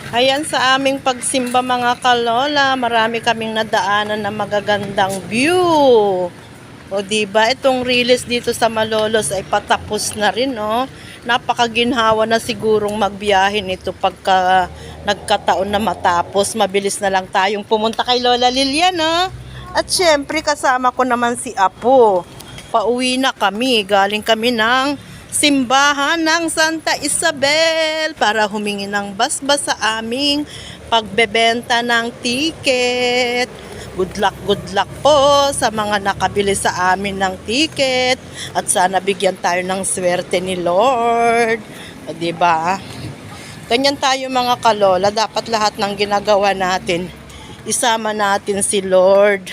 Ayan sa aming pagsimba mga kalola, marami kaming nadaanan na magagandang view. O diba, itong release dito sa Malolos ay patapos na rin, no? Napakaginhawa na sigurong magbiyahe nito pagka nagkataon na matapos. Mabilis na lang tayong pumunta kay Lola Lilian, no? At syempre kasama ko naman si Apo. Pauwi na kami, galing kami ng simbahan ng Santa Isabel para humingi ng basbas sa aming pagbebenta ng ticket. Good luck po sa mga nakabili sa amin ng ticket at sana bigyan tayo ng swerte ni Lord. O diba? Ganyan tayo mga kalola, dapat lahat ng ginagawa natin, isama natin si Lord.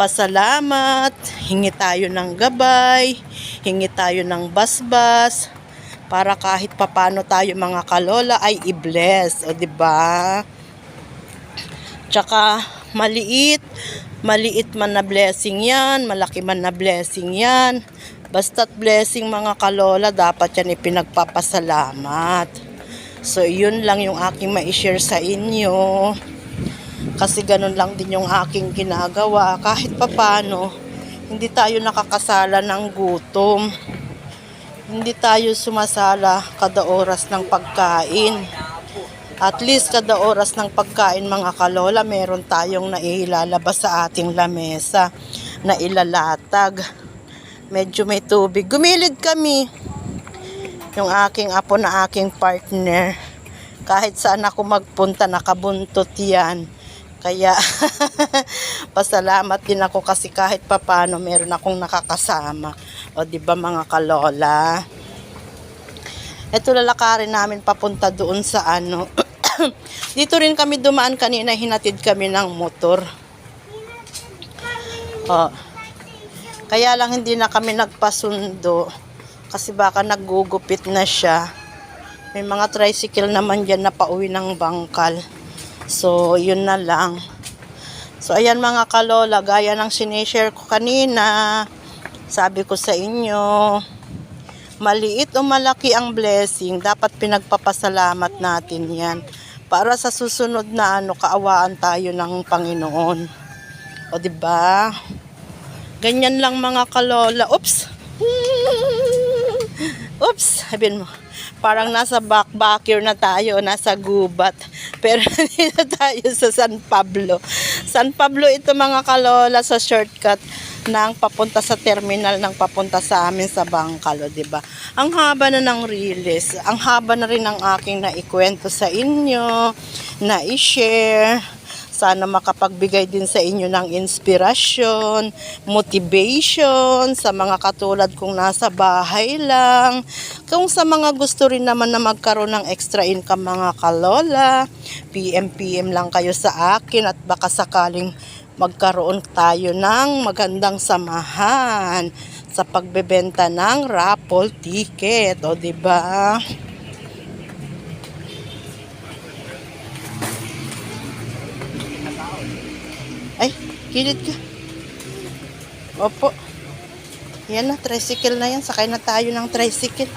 Pasalamat, hingi tayo ng gabay, hingi tayo ng basbas para kahit papano tayo mga kalola ay i-bless, o diba? Tsaka maliit man na blessing yan, malaki man na blessing yan, basta't blessing mga kalola, dapat yan ipinagpapasalamat. So yun lang yung aking ma-share sa inyo. Kasi ganun lang din yung aking ginagawa. Kahit papano, hindi tayo nakakasala ng gutom. Hindi tayo sumasala kada oras ng pagkain. At least kada oras ng pagkain mga kalola, meron tayong nailalabas sa ating lamesa na ilalatag. Medyo may tubig. Gumilid kami. Yung aking apo na aking partner. Kahit saan ako magpunta, nakabuntot yan. Kaya pasalamat din ako kasi kahit papano meron akong nakakasama. O di ba mga kalola? Ito lalakarin namin papunta doon sa ano. Dito rin kami dumaan kanina, hinatid kami ng motor. O. Kaya lang hindi na kami nagpasundo kasi baka naggugupit na siya. May mga tricycle naman dyan na pauwi ng bangkal. So, yun na lang. So, ayan mga kalola, gaya ng sinishare ko kanina, sabi ko sa inyo, maliit o malaki ang blessing, dapat pinagpapasalamat natin yan. Para sa susunod na kaawaan tayo ng Panginoon. O, diba? Ganyan lang mga kalola. Oops! Oops! Sabihin mo. Parang nasa backpacker na tayo, nasa gubat. Pero dito tayo sa San Pablo. San Pablo ito mga kalola, sa shortcut ng papunta sa terminal ng papunta sa amin sa Bangkalo, diba? Ang haba na ng release. Ang haba na rin ng aking naikwento sa inyo, na i-share. Sana makapagbigay din sa inyo ng inspirasyon, motivation sa mga katulad kong nasa bahay lang. Kung sa mga gusto rin naman na magkaroon ng extra income mga kalola, PM lang kayo sa akin at baka sakaling magkaroon tayo ng magandang samahan sa pagbebenta ng raffle ticket. O diba? Ay, kilid ka. Opo. Yan na, tricycle na yan. Sakay na tayo ng tricycle.